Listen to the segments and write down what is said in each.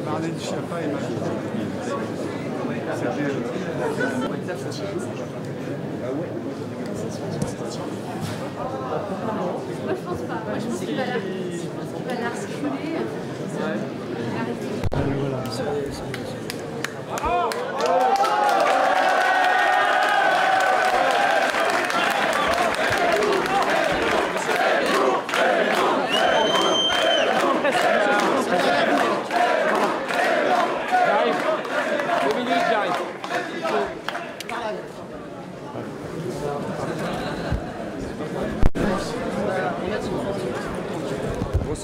Parler de Chiappa et Macron. Moi je pense pas. Moi je pense qu'il va la recycler.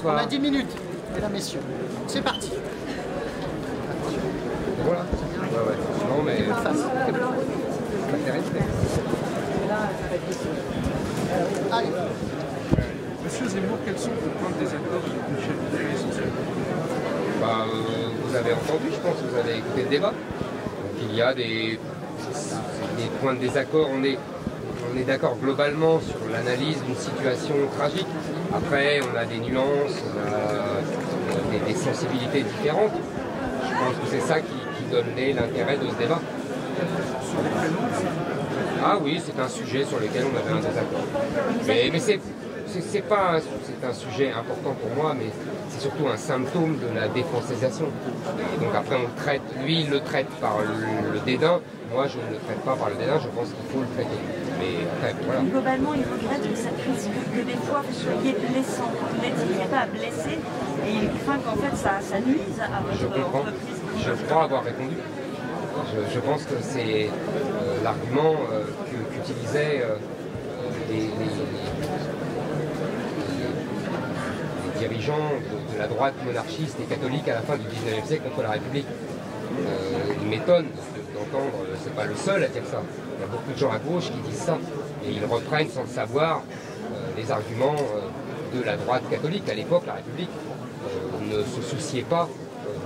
On a 10 minutes, mesdames, messieurs. C'est parti. Voilà. Ouais, ouais. Non, mais. Allez. Monsieur Zemmour, quels sont vos points de désaccord avec Michel Boulet essentiellement? Vous avez entendu, je pense, vous avez écouté le débat. Donc il y a des points de désaccord. On est d'accord globalement sur l'analyse d'une situation tragique. Après, on a des nuances, on a des sensibilités différentes. Je pense que c'est ça qui donnait l'intérêt de ce débat. Sur les prénoms aussi. Ah oui, c'est un sujet sur lequel on avait un désaccord. Mais c'est un sujet important pour moi, mais c'est surtout un symptôme de la défrancisation. Et donc après, on le traite, lui, il le traite par le dédain. Moi, je ne le traite pas par le dédain, je pense qu'il faut le traiter. Mais après, voilà. Globalement, il regrette que ça puisse, que des fois vous soyez blessant. Vous n'êtes pas à blesser et il craint qu'en fait ça nuise à votre entreprise. Je crois avoir répondu. Je pense que c'est l'argument qu'utilisaient les dirigeants de la droite monarchiste et catholique à la fin du 19e siècle contre la République. Il m'étonne d'entendre, c'est pas le seul à dire ça. Il y a beaucoup de gens à gauche qui disent ça. Et ils reprennent sans le savoir les arguments de la droite catholique. À l'époque, la République ne se souciait pas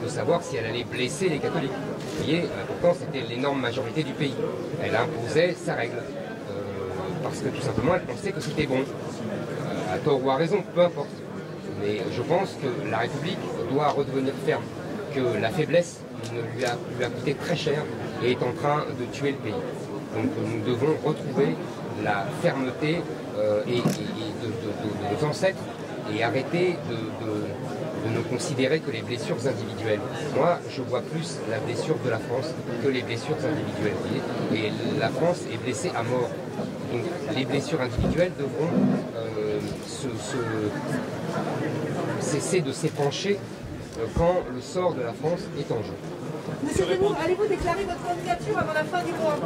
de savoir si elle allait blesser les catholiques. Vous voyez, pourtant c'était l'énorme majorité du pays. Elle imposait sa règle. Parce que tout simplement, elle pensait que c'était bon. À tort ou à raison, peu importe. Mais je pense que la République doit redevenir ferme. Que la faiblesse lui a coûté très cher et est en train de tuer le pays. Donc nous devons retrouver la fermeté de nos ancêtres et arrêter de ne considérer que les blessures individuelles. Moi, je vois plus la blessure de la France que les blessures individuelles. Vous voyez, et la France est blessée à mort. Donc les blessures individuelles devront cesser de s'épancher quand le sort de la France est en jeu. Monsieur Zemmour, allez-vous déclarer votre candidature avant la fin du mois?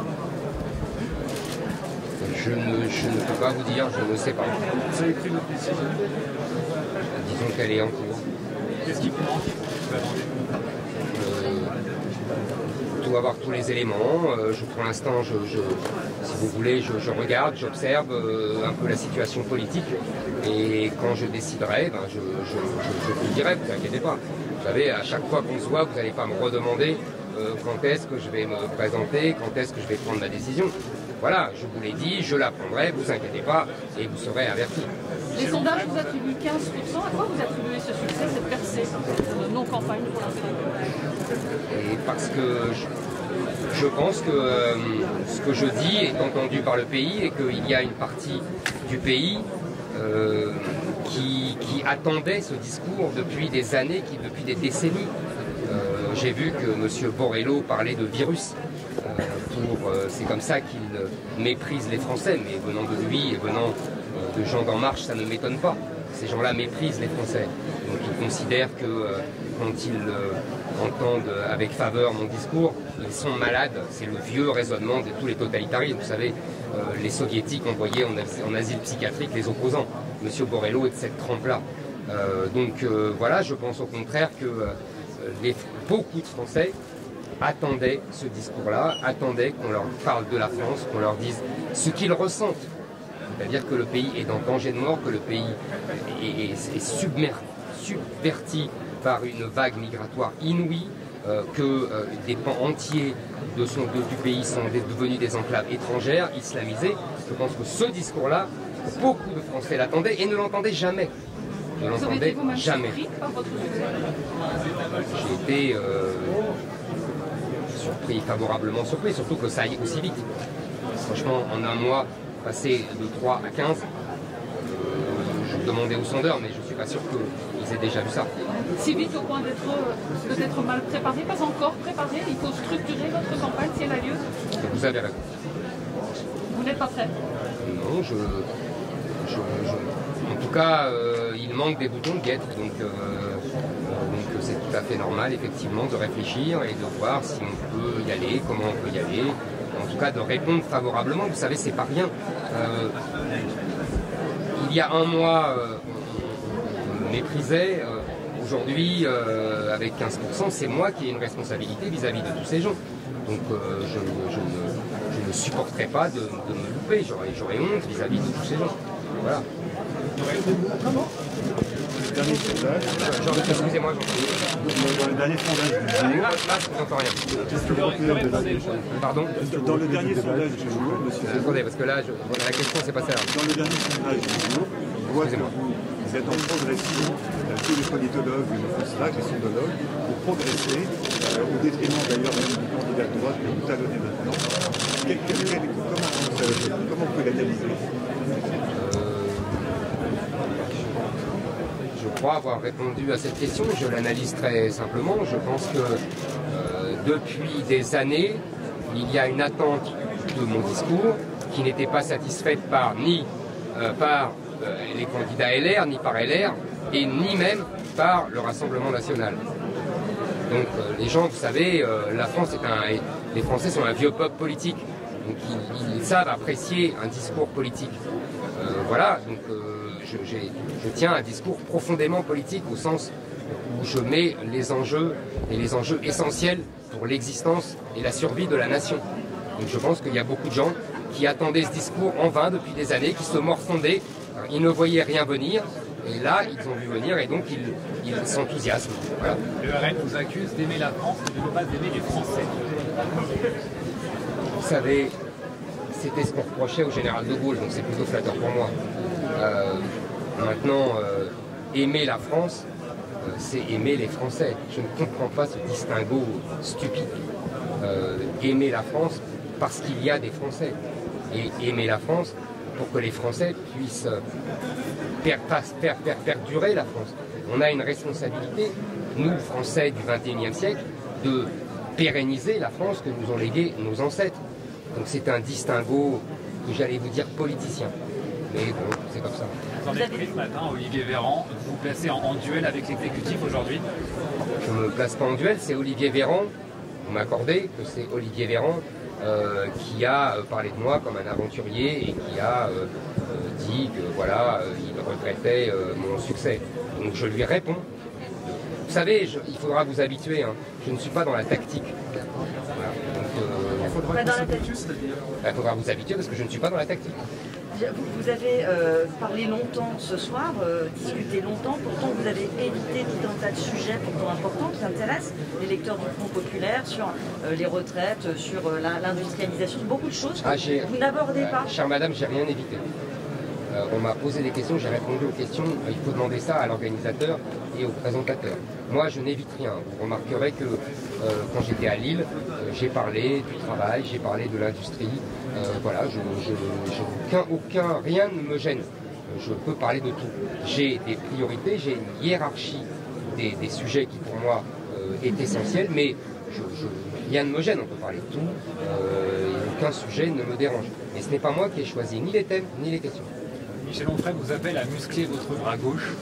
Je ne peux pas vous dire, je ne sais pas. Vous avez pris votre décision? Disons qu'elle est en cours. Qu'est-ce qui vous manque? Tout avoir tous les éléments. Pour l'instant, si vous voulez, je regarde, j'observe un peu la situation politique. Et quand je déciderai, je vous le dirai, vous inquiétez pas. Vous savez, à chaque fois qu'on se voit, vous n'allez pas me redemander quand est-ce que je vais me présenter, quand est-ce que je vais prendre ma décision. Voilà, je vous l'ai dit, je la prendrai, vous inquiétez pas, et vous serez avertis. Les sondages vous attribuent 15%. À quoi vous attribuez ce succès, cette percée de non-campagne pour l'instant? Et parce que je pense que ce que je dis est entendu par le pays et qu'il y a une partie du pays qui attendait ce discours depuis des années, depuis des décennies. J'ai vu que M. Borrello parlait de virus. C'est comme ça qu'il méprise les Français, mais venant de lui et venant de gens d'En Marche, ça ne m'étonne pas. Ces gens-là méprisent les Français. Donc ils considèrent que quand ils entendent avec faveur mon discours, ils sont malades. C'est le vieux raisonnement de tous les totalitarismes. Vous savez, les soviétiques envoyaient en asile psychiatrique les opposants. M. Borrello est de cette trempe-là. Voilà, je pense au contraire que beaucoup de Français attendaient ce discours-là, attendaient qu'on leur parle de la France, qu'on leur dise ce qu'ils ressentent. C'est-à-dire que le pays est en danger de mort, que le pays est subverti par une vague migratoire inouïe, que des pans entiers du pays sont devenus des enclaves étrangères, islamisées. Je pense que ce discours-là, beaucoup de Français l'attendaient et ne l'entendaient jamais. Je Vous avez été l'entendais vous-même jamais. surpris par votre succès? J'ai été surpris, favorablement surpris, surtout que ça aille aussi vite. Franchement, en un mois, passer de 3 à 15, je demandais aux sondeurs, mais je ne suis pas sûr qu'ils aient déjà vu ça. Si vite au point d'être mal préparé, pas encore préparé, il faut structurer votre campagne si elle a lieu. Vous avez raison. Vous n'êtes pas prêt? Non, en tout cas, il manque des boutons de guêtre, donc c'est tout à fait normal, effectivement, de réfléchir et de voir si on peut y aller, comment on peut y aller, en tout cas de répondre favorablement. Vous savez, c'est pas rien. Il y a un mois, on me méprisait. Aujourd'hui, avec 15%, c'est moi qui ai une responsabilité vis-à-vis de tous ces gens. Donc je ne supporterai pas de me louper, j'aurais honte vis-à-vis de tous ces gens. Voilà. Dernier sondage. Excusez-moi, Dans le dernier sondage du jour. là, je ne entends rien. Qu'est-ce que vous retenez de la Pardon. Dans le dernier sondage du jour, monsieur Attendez, parce que là, la question, c'est pas ça. Dans le dernier sondage du jour, on voit que vous êtes en progression, tous les politologues nous font cela, les sondologues, pour progresser, au détriment d'ailleurs même du candidat de droite que vous talonnez maintenant. Comment vous pouvez l'analyser? Je crois avoir répondu à cette question. Je l'analyse très simplement. Je pense que depuis des années, il y a une attente de mon discours qui n'était pas satisfaite par les candidats LR, ni par LR, et ni même par le Rassemblement national. Donc les gens, vous savez, la France les Français sont un vieux peuple politique. Donc ils savent apprécier un discours politique. Voilà, donc je tiens un discours profondément politique au sens où je mets les enjeux essentiels pour l'existence et la survie de la nation. Donc je pense qu'il y a beaucoup de gens qui attendaient ce discours en vain depuis des années, qui se morfondaient, ils ne voyaient rien venir, et là ils ont vu venir et donc ils s'enthousiasment. Voilà. Le RN vous accuse d'aimer la France et de ne pas aimer les Français. Vous savez, c'était ce qu'on reprochait au général de Gaulle, donc c'est plutôt flatteur pour moi. Maintenant, aimer la France, c'est aimer les Français. Je ne comprends pas ce distinguo stupide. Aimer la France parce qu'il y a des Français. Et aimer la France pour que les Français puissent faire perdurer la France. On a une responsabilité, nous, Français du XXIe siècle, de pérenniser la France que nous ont léguée nos ancêtres. Donc c'est un distinguo que j'allais vous dire politicien. Mais bon, c'est comme ça. Vous en avez pris ce matin, Olivier Véran, vous vous placez en duel avec l'exécutif aujourd'hui? Je ne me place pas en duel, c'est Olivier Véran, vous m'accordez que c'est Olivier Véran qui a parlé de moi comme un aventurier et qui a dit que voilà, il regrettait mon succès. Donc je lui réponds. Vous savez, il faudra vous habituer, hein. Je ne suis pas dans la tactique. Voilà. Donc, il faudra vous habituer parce que je ne suis pas dans la tactique. Vous avez parlé longtemps ce soir, discuté longtemps, pourtant vous avez évité tout un tas de sujets pourtant importants qui intéressent les lecteurs du Front populaire, sur les retraites, sur l'industrialisation, beaucoup de choses que vous n'abordez pas. Chère madame, j'ai rien évité. On m'a posé des questions, j'ai répondu aux questions. Il faut demander ça à l'organisateur et au présentateur. Moi, je n'évite rien. Vous remarquerez que quand j'étais à Lille, j'ai parlé du travail, j'ai parlé de l'industrie. Voilà, rien ne me gêne. Je peux parler de tout. J'ai des priorités, j'ai une hiérarchie des sujets qui pour moi est essentielle, mais rien ne me gêne. On peut parler de tout. Aucun sujet ne me dérange. Et ce n'est pas moi qui ai choisi ni les thèmes ni les questions. Michel Onfray vous appelle à muscler votre bras gauche.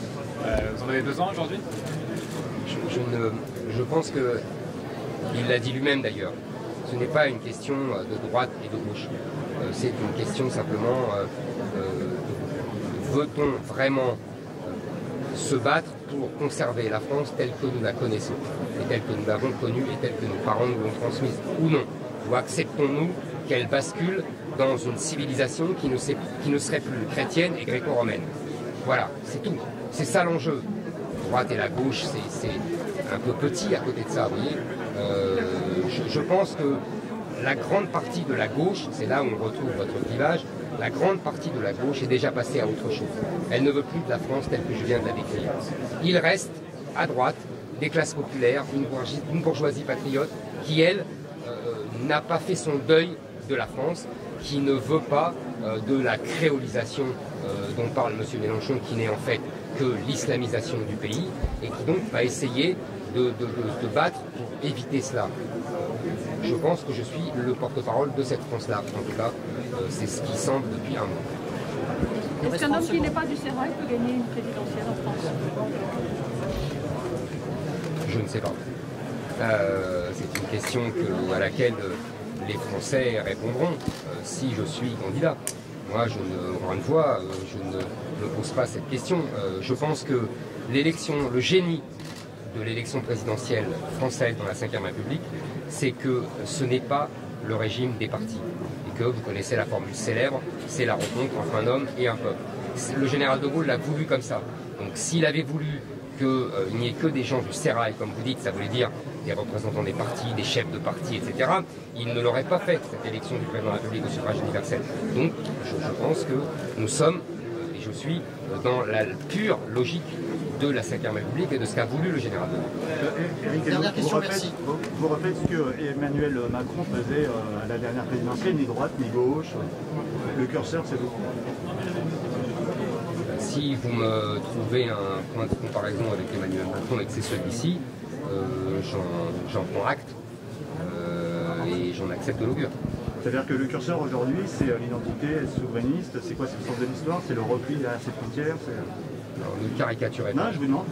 Vous en avez besoin aujourd'hui? Je pense que, il l'a dit lui-même d'ailleurs, ce n'est pas une question de droite et de gauche. C'est une question simplement, veut-on vraiment se battre pour conserver la France telle que nous la connaissons, et telle que nous l'avons connue, et telle que nos parents nous l'ont transmise, ou non? Ou acceptons-nous qu'elle bascule dans une civilisation qui ne serait plus chrétienne et gréco-romaine? Voilà, c'est tout. C'est ça l'enjeu. La droite et la gauche, c'est un peu petit à côté de ça, vous voyez. Je pense que la grande partie de la gauche, c'est là où on retrouve votre clivage, la grande partie de la gauche est déjà passée à autre chose. Elle ne veut plus de la France telle que je viens de la décrire. Il reste à droite des classes populaires, une bourgeoisie patriote qui, elle, n'a pas fait son deuil de la France, qui ne veut pas de la créolisation dont parle M. Mélenchon, qui n'est en fait que l'islamisation du pays, et qui donc va essayer de battre pour éviter cela. Je pense que je suis le porte-parole de cette France-là. En tout cas, c'est ce qui semble depuis un mois. Est-ce qu'un homme qui n'est pas du Sérail peut gagner une présidentielle en France? Je ne sais pas. C'est une question à laquelle les Français répondront si je suis candidat. Moi, encore une fois, je ne me pose pas cette question. Je pense que le génie de l'élection présidentielle française dans la Ve République, c'est que ce n'est pas le régime des partis. Et que vous connaissez la formule célèbre, c'est la rencontre entre un homme et un peuple. Le général de Gaulle l'a voulu comme ça. Donc s'il avait voulu qu'il n'y ait que des gens du sérail, comme vous dites, ça voulait dire des représentants des partis, des chefs de partis, etc., il ne l'aurait pas fait, cette élection du président de la République au suffrage universel. Donc je pense que nous sommes, et je suis, dans la pure logique de la Ve République et de ce qu'a voulu le général de Gaulle. Dernière question, merci. Vous refaites ce que Emmanuel Macron faisait à la dernière présidentielle, ni droite ni gauche. Le curseur, c'est vous. Si vous me trouvez un point de comparaison avec Emmanuel Macron et que c'est celui-ci, j'en prends acte et j'en accepte l'augure. C'est-à-dire que le curseur aujourd'hui, c'est l'identité souverainiste, c'est quoi, c'est le sens de l'histoire, c'est le repli à ses frontières. Alors, ne caricaturez pas. Non, je vous demande.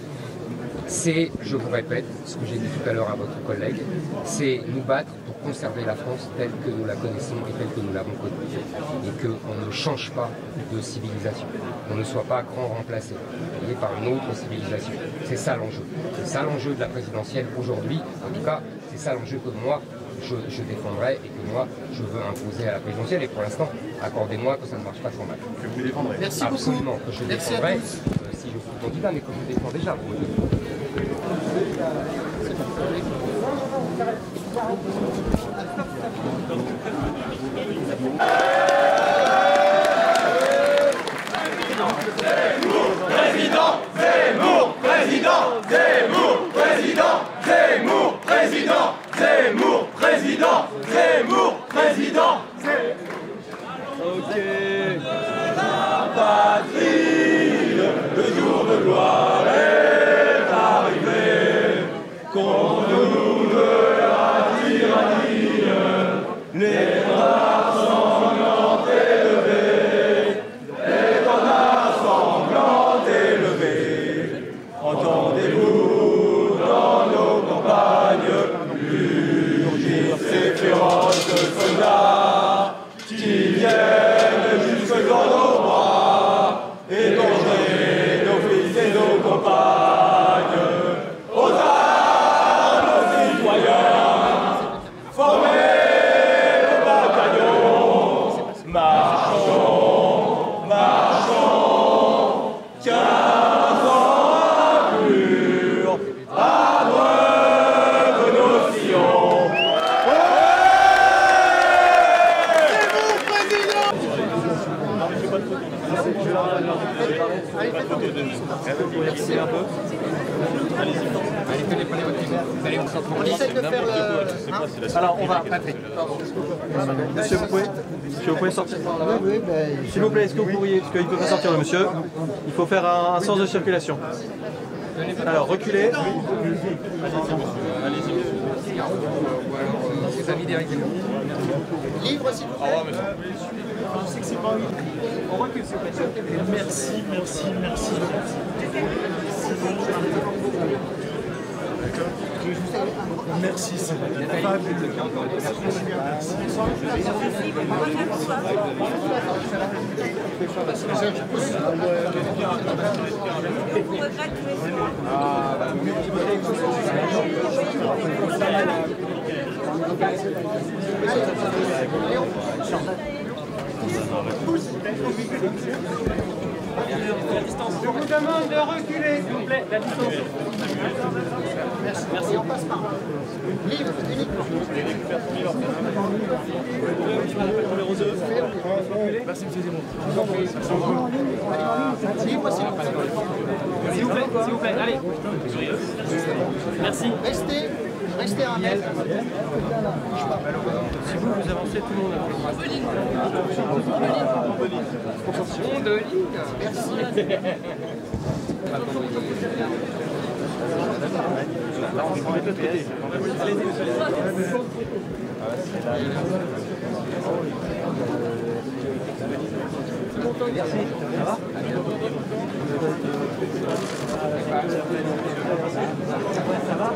C'est, je vous répète, ce que j'ai dit tout à l'heure à votre collègue, c'est nous battre pour conserver la France telle que nous la connaissons et telle que nous l'avons connue. Et qu'on ne change pas de civilisation, qu'on ne soit pas grand remplacé par une autre civilisation. C'est ça l'enjeu. C'est ça l'enjeu de la présidentielle aujourd'hui. En tout cas, c'est ça l'enjeu que moi, je défendrai et que moi, je veux imposer à la présidentielle. Et pour l'instant, accordez-moi que ça ne marche pas trop mal. Que vous défendrez. Merci absolument, beaucoup. Que je Merci défendrai si je suis candidat, mais que je défends déjà. On essaie de faire le... Alors, on va... Monsieur, vous pouvez sortir. S'il vous plaît, est-ce que vous pourriez... Parce qu'il ne peut pas sortir, le monsieur. Il faut faire un sens de circulation. Alors, reculez. Livre, s'il vous plaît. Merci, merci, merci. Merci, c'est fabuleux. Je vous demande de reculer, s'il vous plaît, la distance. Merci. Merci. Et on passe par là. Livre uniquement. Merci, M. Zemmour. Livre, s'il vous plaît, allez. Merci. Restez à un mètre. Si vous avancez, tout le monde avance. Merci. Merci. Ça va? Ça va?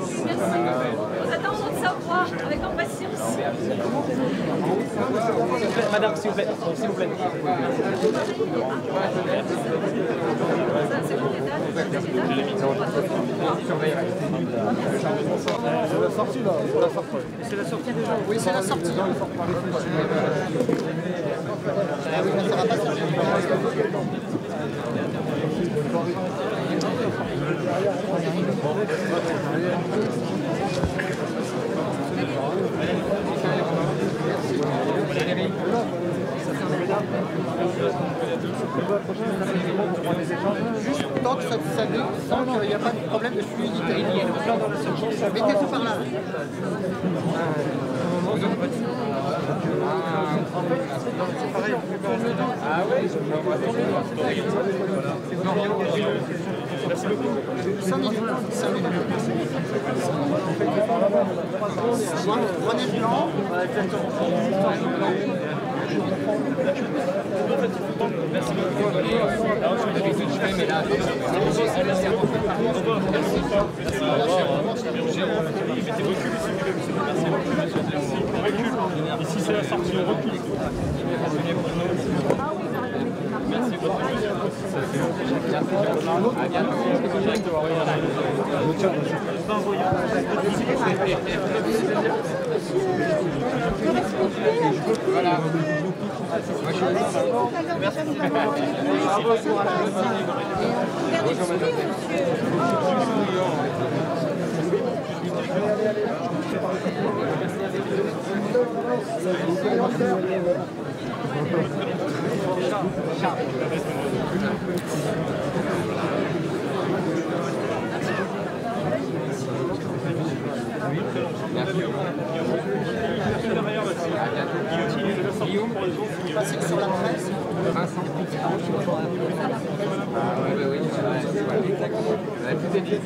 Nous attendons de savoir avec impatience. Madame, s'il vous plaît. S'il vous plaît. Ça, c'est le détail. C'est la sortie là, pour la sortie. C'est la sortie déjà. Oui, c'est la sortie. Ah oui, on ne fera pas ça. Juste tant que ça tant qu'il n'y a pas de problème de fluidité. Mettez-vous par là. Ah oui. 5 minutes. 5 minutes. Prenez le plan. Merci Ici c'est la sortie, on recule. Merci beaucoup. Voilà. Guillaume, Passez sur la presse. Vincent. Oui, tout est dit.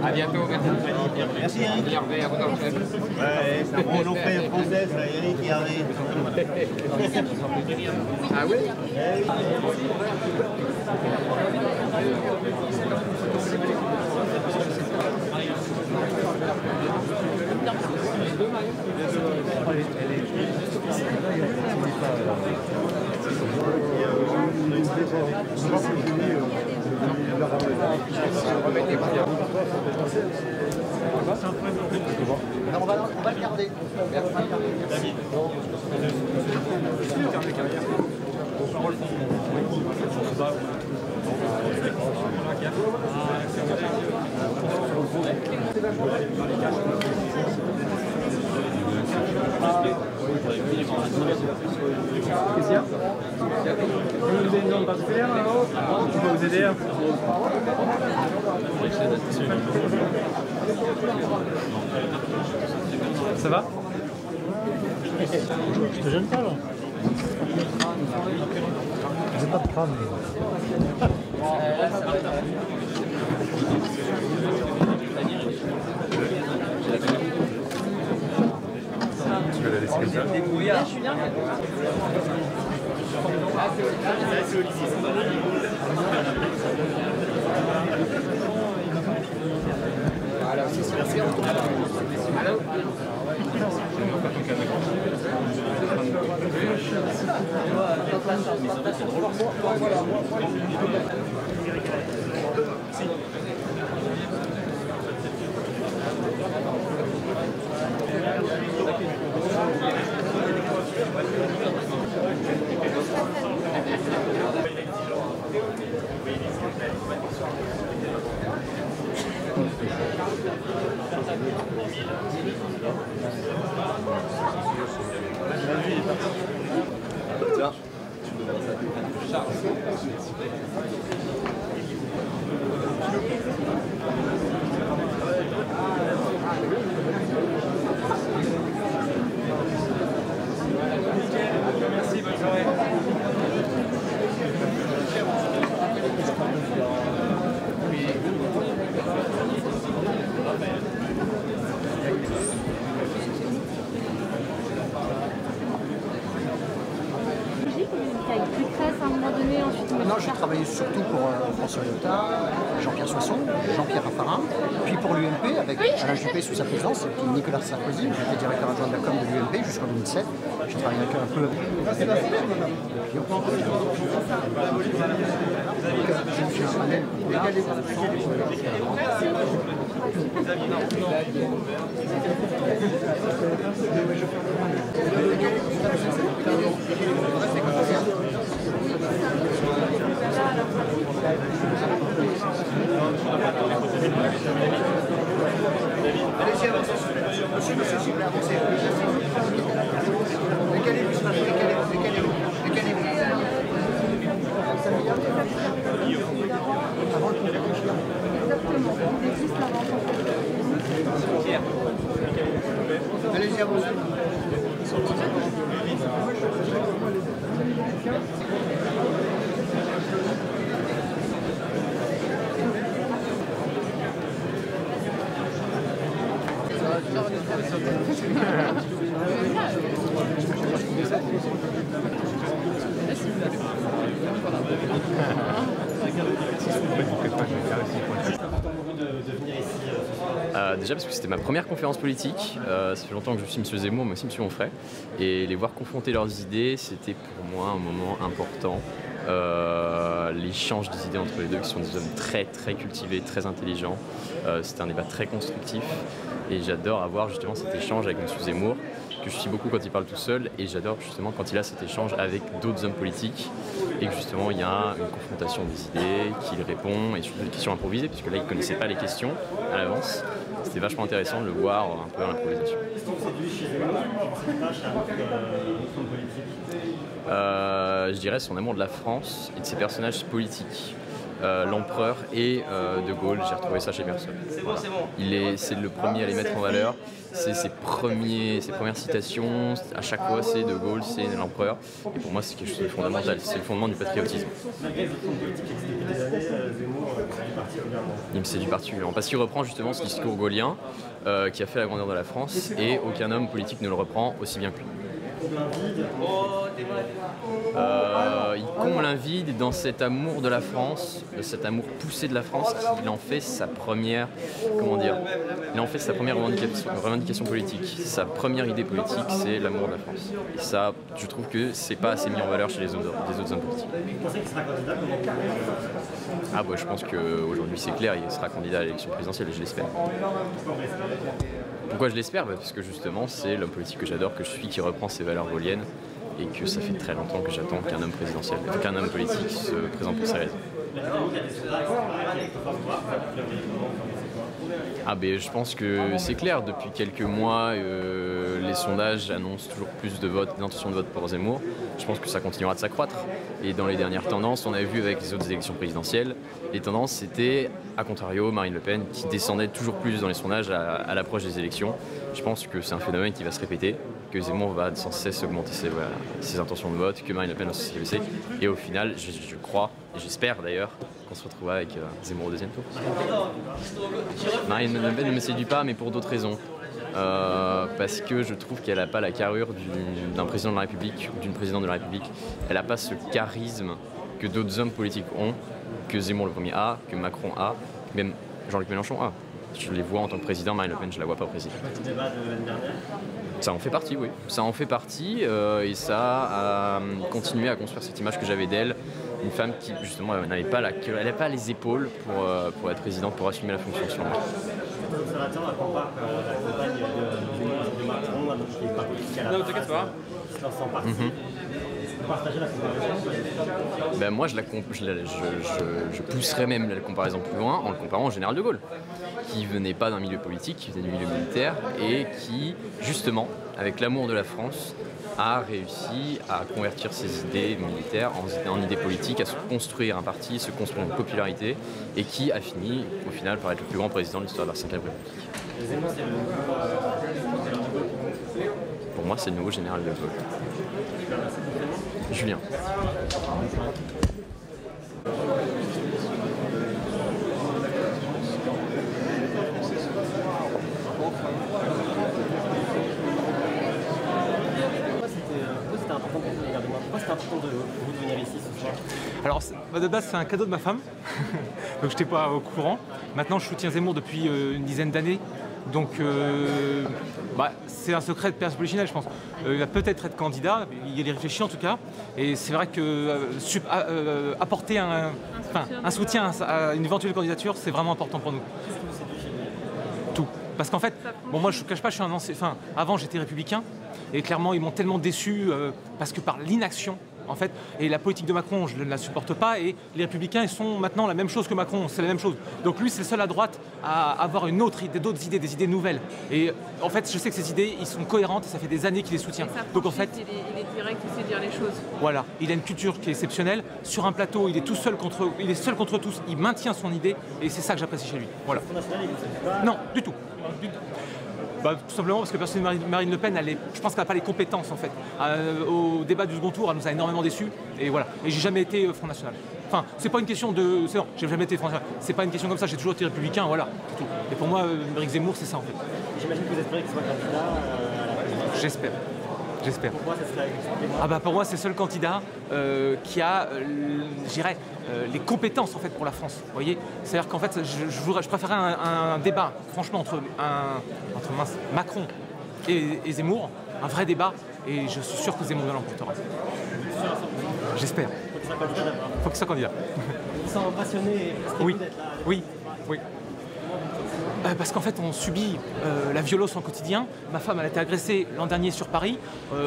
À bientôt, merci. Merci Yannick. Hervé, à vous en faire. Ouais, c'est un bon nom français, ça, Yannick qui arrive. Ah oui? On va le garder. Qu'est-ce qu'il y a? Vous avez une zone particulière là-haut? Je peux vous aider? Ça va? Je te gêne pas là. J'ai pas de crâne. Tu vas la laisser comme ça? Voilà, c'est merci. Allô? Merci, bonne soirée. Non, j'ai travaillé surtout pour François Léotard, Jean-Pierre Soisson, Jean-Pierre Raffarin, puis pour l'UMP avec Alain Juppé sous sa présidence, et puis Nicolas Sarkozy. J'étais directeur adjoint de la com de l'UMP jusqu'en 2007. J'ai travaillé avec un peu avec j'ai un panel allez-y, avancez. Monsieur, s'il vous plaît, avancez. Décalez-vous ce matin, décalez-vous. Avant le congrès. Allez-y, avancez. Déjà parce que c'était ma première conférence politique, ça fait longtemps que je suis M. Zemmour, mais aussi M. Onfray, et les voir confronter leurs idées, c'était pour moi un moment important. L'échange des idées entre les deux, qui sont des hommes très cultivés, très intelligents, c'était un débat très constructif, et j'adore avoir justement cet échange avec M. Zemmour, que je suis beaucoup quand il parle tout seul, et j'adore justement quand il a cet échange avec d'autres hommes politiques, et que justement il y a une confrontation des idées, qu'il répond, et surtout des questions improvisées, puisque là il ne connaissait pas les questions à l'avance. C'était vachement intéressant de le voir un peu à l'improvisation. Je dirais son amour de la France et de ses personnages politiques. L'empereur et De Gaulle, j'ai retrouvé ça chez Mersenne. C'est le premier à les mettre en valeur. C'est ses premières citations, à chaque fois c'est De Gaulle, c'est l'empereur. Et pour moi c'est quelque chose de fondamental, c'est le fondement du patriotisme. C'est du particulièrement. Parce qu'il reprend justement ce discours gaullien qui a fait la grandeur de la France, et aucun homme politique ne le reprend aussi bien que lui. Il comble un vide dans cet amour de la France, de cet amour poussé de la France, qu'il en fait sa première, il en fait sa première revendication politique. Sa première idée politique, c'est l'amour de la France. Et ça, je trouve que c'est pas assez mis en valeur chez les autres hommes politiques. Vous pensez qu'il sera candidat? Ah bah, je pense qu'aujourd'hui c'est clair, il sera candidat à l'élection présidentielle, et je l'espère. Pourquoi je l'espère? Parce que justement c'est l'homme politique que j'adore, que je suis, qui reprend ses valeurs gaulliennes, et que ça fait très longtemps que j'attends qu'un homme présidentiel, qu'un homme politique se présente pour ses raisons. Ah ben je pense que c'est clair, depuis quelques mois les sondages annoncent toujours plus de votes, d'intention de vote pour Zemmour. Je pense que ça continuera de s'accroître, et dans les dernières tendances, on a vu avec les autres élections présidentielles, les tendances c'était à contrario Marine Le Pen qui descendait toujours plus dans les sondages à l'approche des élections. Je pense que c'est un phénomène qui va se répéter, que Zemmour va sans cesse augmenter ses intentions de vote, que Marine Le Pen va se baisser, et au final je crois, et j'espère d'ailleurs, qu'on se retrouvera avec Zemmour au deuxième tour. Marine Le Pen ne me séduit pas, mais pour d'autres raisons. Parce que je trouve qu'elle n'a pas la carrure d'un président de la République ou d'une présidente de la République. Elle n'a pas ce charisme que d'autres hommes politiques ont, que Zemmour le premier a, que Macron a, même Jean-Luc Mélenchon a. Je les vois en tant que président, Marine Le Pen, je ne la vois pas président. Ça en fait partie, oui. Ça en fait partie et ça a continué à construire cette image que j'avais d'elle. Une femme qui, justement, n'avait pas, les épaules pour être présidente, pour assumer la fonction selon moi. L'observateur compare la campagne de Macron, donc qui est pas politique à la base, qui se lance en parti. Vous partagez la comparaison? Ben moi, je pousserais même la comparaison plus loin en le comparant au général de Gaulle, qui venait pas d'un milieu politique, qui venait du milieu militaire et qui, justement, avec l'amour de la France, a réussi à convertir ses idées militaires en idées politiques, à se construire un parti, se construire une popularité, et qui a fini, au final, par être le plus grand président de l'histoire de la V République. Pour moi, c'est le nouveau général de Gaulle. Julien. Pourquoi c'était important de vous de venir ici ce soir? Alors, de base, c'est un cadeau de ma femme, donc je n'étais pas au courant. Maintenant, je soutiens Zemmour depuis une dizaine d'années, donc c'est un secret de Polichinelle, je pense. Il va peut-être être candidat, il y réfléchit en tout cas, et c'est vrai que apporter un soutien à une éventuelle candidature, c'est vraiment important pour nous. Tout. Parce qu'en fait, bon, moi je ne cache pas, je suis un ancien. Enfin, avant j'étais républicain, et clairement ils m'ont tellement déçu parce que par l'inaction, en fait, et la politique de Macron, je ne la supporte pas, et les républicains ils sont maintenant la même chose que Macron, c'est la même chose. Donc lui c'est le seul à droite à avoir d'autres idées, des idées nouvelles. Et en fait je sais que ces idées, ils sont cohérentes, et ça fait des années qu'il les soutient. Donc en fait, il est direct, il sait dire les choses. Voilà, il a une culture qui est exceptionnelle. Sur un plateau, il est seul contre tous, il maintient son idée, et c'est ça que j'apprécie chez lui. Voilà. Non, du tout. Tout simplement parce que personne Marine Le Pen, je pense qu'elle n'a pas les compétences en fait. Au débat du second tour, elle nous a énormément déçus, et voilà. Et j'ai jamais été Front National. Enfin, c'est pas une question de. Non, j'ai jamais été Front National. C'est pas une question comme ça, j'ai toujours été républicain, voilà. Tout. Et pour moi, Éric Zemmour, c'est ça en fait. J'imagine que vous espérez qu'il soit candidat à la présidence. J'espère. Pourquoi ça serait Pour moi, c'est le seul candidat qui a, les compétences en fait pour la France. Vous voyez, c'est-à-dire qu'en fait, je préférerais un débat, franchement, entre Macron et Zemmour, un vrai débat, et je suis sûr que Zemmour l'emportera. J'espère. Faut qu'il soit candidat. Ils sont passionnés. Oui. Parce qu'en fait, on subit la violence au quotidien. Ma femme, elle a été agressée l'an dernier sur Paris.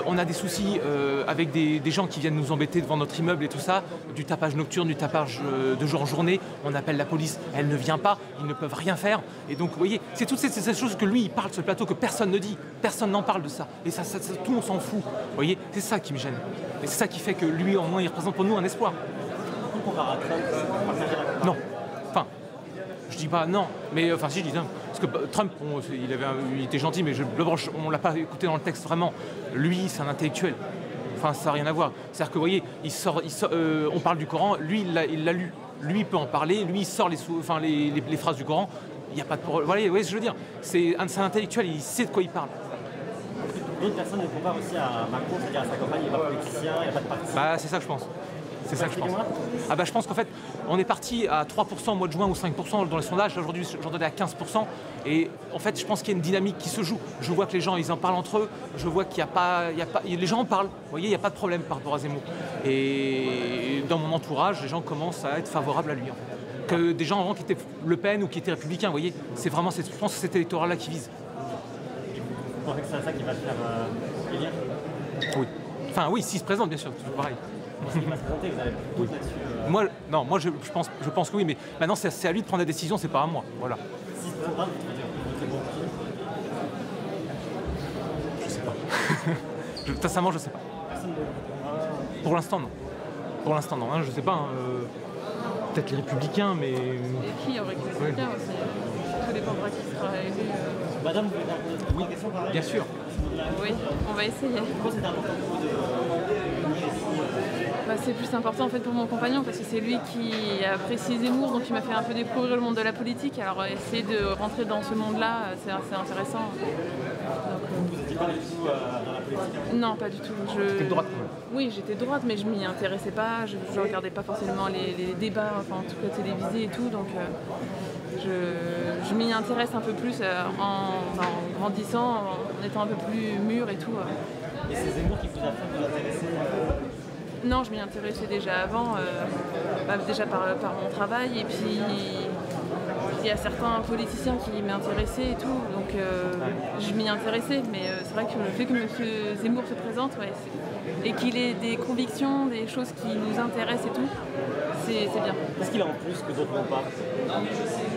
On a des soucis avec des gens qui viennent nous embêter devant notre immeuble et tout ça. Du tapage nocturne, du tapage de jour en journée. On appelle la police, elle ne vient pas. Ils ne peuvent rien faire. Et donc, vous voyez, c'est toutes ces choses que lui, il parle de ce plateau, que personne ne dit. Personne n'en parle de ça. Et ça tout le monde s'en fout. Vous voyez, c'est ça qui me gêne. Et c'est ça qui fait que lui, au moins, il représente pour nous un espoir. Non. Je dis pas non, mais enfin si je dis non. Parce que Trump, il était gentil, mais on l'a pas écouté dans le texte vraiment. Lui, c'est un intellectuel. Enfin, ça n'a rien à voir. C'est-à-dire que vous voyez, on parle du Coran, lui, il l'a lu. Lui, il peut en parler, lui, il sort les phrases du Coran. Il n'y a pas de problème. Vous voyez ce que je veux dire. C'est un intellectuel, il sait de quoi il parle. D'autres personnes le comparent aussi à Macron, c'est-à-dire à sa campagne, il n'est pas politicien, il n'y a pas de parti. C'est ça que je pense. C'est ça que je pense. Je pense qu'en fait, on est parti à 3% au mois de juin ou 5% dans les sondages. Aujourd'hui, j'entendais à 15%. Et en fait, je pense qu'il y a une dynamique qui se joue. Je vois que les gens, ils en parlent entre eux. Je vois qu'il n'y a pas... Les gens en parlent. Vous voyez, il n'y a pas de problème par rapport à Zemmour. Et dans mon entourage, les gens commencent à être favorables à lui. En fait. Que des gens avant qui étaient Le Pen ou qui étaient républicains, vous voyez. C'est vraiment, je pense que c'est cet électorat-là qui vise. Vous pensez que c'est ça qui va le faire élire? Oui. Enfin, oui, s'il se présente, bien sûr. C'est pareil. Est-ce qu'il va se présenter? Vous avez beaucoup là-dessus Moi, je pense que oui, mais maintenant, c'est à lui de prendre la décision, c'est pas à moi. Voilà. S'il se présente, vous votez pour qui? Je sais pas. Sincèrement, je sais pas. Pour l'instant, non. Pour l'instant, non. Je sais pas. Peut-être les Républicains, mais... Et qui avec les Républicains aussi? Tout dépendra qui sera élu. Madame, vous voulez répondre à une question? Bien sûr. Oui, on va essayer. Pourquoi c'est important pour vous de venir ici? C'est plus important en fait pour mon compagnon parce que c'est lui qui a apprécié Zemmour, donc il m'a fait un peu découvrir le monde de la politique. Alors essayer de rentrer dans ce monde-là, c'est assez intéressant. Vous n'étiez pas du tout dans la politique? Non, pas du tout. J'étais de droite. Oui, j'étais de droite, mais je m'y intéressais pas. Je regardais pas forcément les débats, enfin en tout cas télévisés et tout. Donc je m'y intéresse un peu plus en grandissant, en étant un peu plus mûr et tout. Et c'est Zemmour qui vous a fait vous intéresser Non, je m'y intéressais déjà avant, déjà par mon travail, et puis il y a certains politiciens qui m'intéressaient et tout, donc je m'y intéressais, mais c'est vrai que le fait que M. Zemmour se présente, et qu'il ait des convictions, des choses qui nous intéressent et tout, c'est bien. Qu'est-ce qu'il a en plus que d'autres n'ont pas?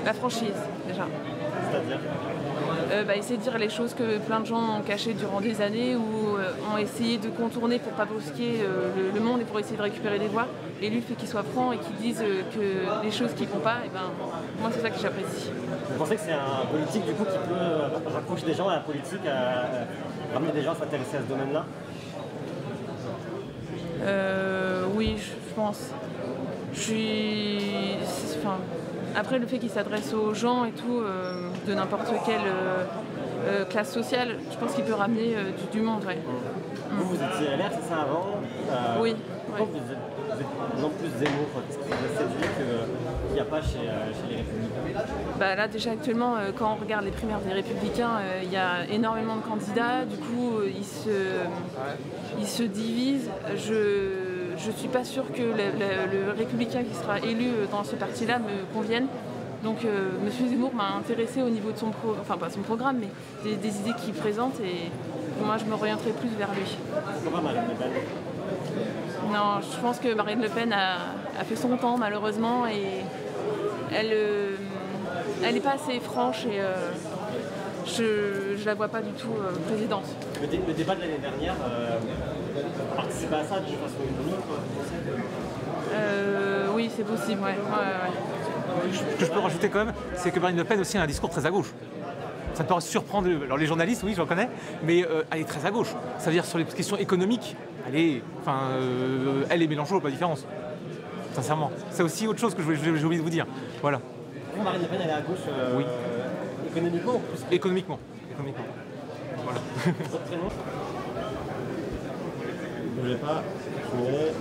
La franchise, déjà. C'est-à-dire essayer de dire les choses que plein de gens ont cachées durant des années ou ont essayé de contourner pour pas brusquer le monde et pour essayer de récupérer des voix. Et lui, le fait qu'il soit franc et qu'il dise que les choses qui ne vont pas, moi c'est ça que j'apprécie. Vous pensez que c'est un politique du coup qui peut rapprocher des gens à la politique, à ramener des gens à s'intéresser à ce domaine-là? Oui, je pense. Après, le fait qu'il s'adresse aux gens et tout, de n'importe quelle classe sociale, je pense qu'il peut ramener du monde, ouais. Vous étiez LR, c'est ça, avant? Oui. Pourquoi vous êtes non plus Zemmour? Qu'est-ce qui vous a séduit qu'il n'y a pas chez les Républicains? Là, déjà, actuellement, quand on regarde les primaires des Républicains, il y a énormément de candidats, du coup, ils se divisent. Je ne suis pas sûre que le républicain qui sera élu dans ce parti-là me convienne. Donc M. Zemmour m'a intéressée au niveau de son pas son programme, mais des idées qu'il présente, et moi je m'orienterai plus vers lui. Comment Marine Le Pen? Non, je pense que Marine Le Pen a fait son temps malheureusement, et elle n'est pas assez franche, et je la vois pas du tout présidente. Le débat de l'année dernière participe à ça de façon unique? Oui, c'est possible, ouais. Ce que je peux rajouter quand même, c'est que Marine Le Pen aussi a un discours très à gauche. Ça peut surprendre les journalistes, oui, je reconnais, mais elle est très à gauche. Ça veut dire sur les questions économiques, elle et Mélenchon, pas de différence. Sincèrement. C'est aussi autre chose que j'ai oublié de vous dire. Voilà. Marine Le Pen, elle est à gauche oui. Économiquement ou plus? Économiquement. Voilà. Votre prénom? Ne bougez pas. Mais...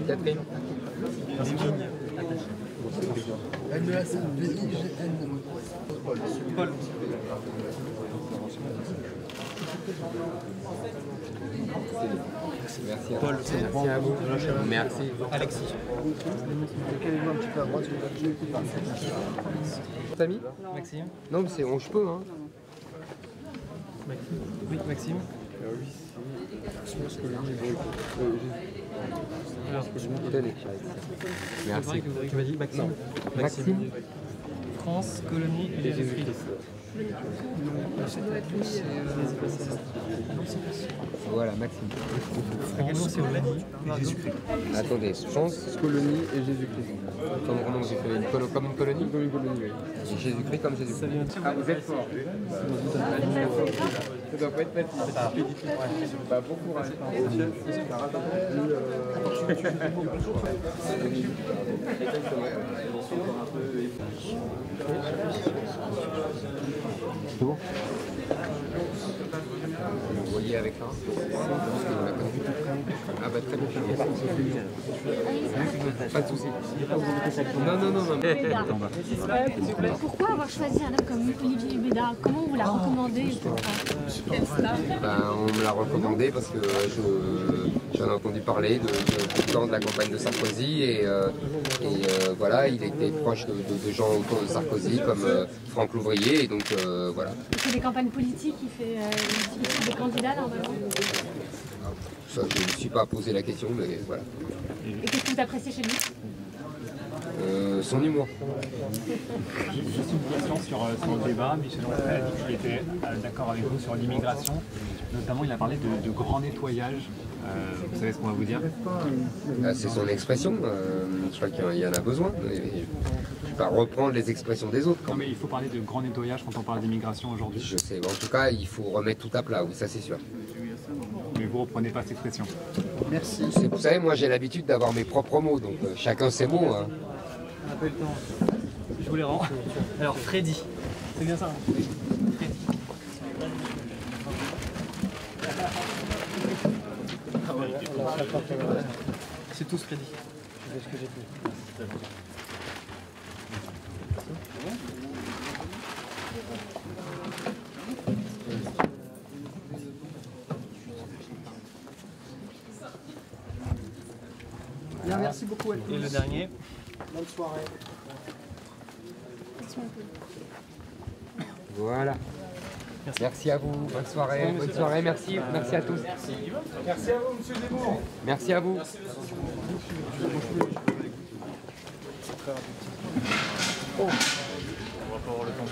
Catherine. Paul. Merci. Paul, merci à vous. Merci. Alexis. Calez-vous un petit peu à droite. T'as mis Maxime. Non, mais je peux, hein. Oui, Maxime. Merci. Tu m'as dit Maxime. Maxime. France, colonie et Jésus-Christ. Voilà, Maxime. France, colonie et Jésus-Christ. Attendez, France, colonie et Jésus-Christ. Comment j'ai fait comme une colonie? Comme une colonie, oui. Et Jésus-Christ comme Jésus-Christ. Ah, vous êtes fort. Ça doit pas être facile. Bah, bon courage. C'est bon? Vous voyez avec là? Ah bah très bien. Pas de soucis. Non. Pourquoi avoir choisi un homme comme Olivier Bédard? Comment vous l'a recommandé? On me l'a recommandé parce que j'en ai entendu parler tout le temps de la campagne de Sarkozy et voilà, il était proche de gens autour de Sarkozy comme Franck Louvrier et donc voilà. Il fait des campagnes politiques, il fait des candidats normalement. Ça, je ne me suis pas posé la question, mais voilà. Et qu'est-ce que vous appréciez chez lui? Son humour. Juste une question sur le débat. Michel Onfray a dit qu'il était d'accord avec vous sur l'immigration. Notamment, il a parlé de grand nettoyage. Vous savez ce qu'on va vous dire? C'est son expression. Je crois qu'il y en a besoin. Je ne vais pas reprendre les expressions des autres. Non, mais il faut parler de grand nettoyage quand on parle d'immigration aujourd'hui. Je sais. En tout cas, il faut remettre tout à plat. Oui, ça c'est sûr. Mais vous reprenez pas cette expression. Merci. Vous savez, moi j'ai l'habitude d'avoir mes propres mots, donc chacun ses mots. Hein. On a pas eu le temps. Je vous les rends. Alors, Freddy. C'est bien ça, hein? Freddy. C'est tous Freddy. C'est ce que j'ai fait. Bien, merci beaucoup. Et le dernier. Bonne soirée. Voilà. Merci à vous. Bonne soirée. Bonne soirée. Merci. Merci à tous. Merci à vous, monsieur Zemmour. Merci à vous. Oh. On va pas avoir le temps de...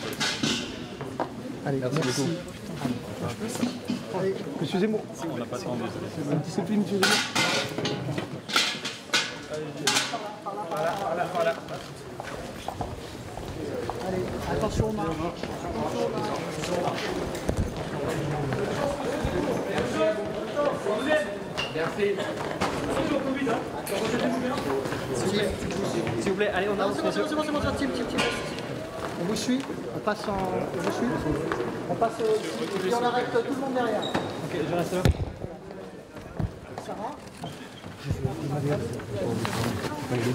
Allez, merci beaucoup. Allez, monsieur Zemmour. On n'a pas le temps, désolé. Discipline, monsieur Zemmour. Voilà. Allez, attention, marche. Merci. S'il vous plaît, allez, on avance. C'est bon, petit. On vous suit, on passe en... On vous suit. On passe et on arrête tout le monde derrière. Ok, je reste là. Sarah. Vas-y.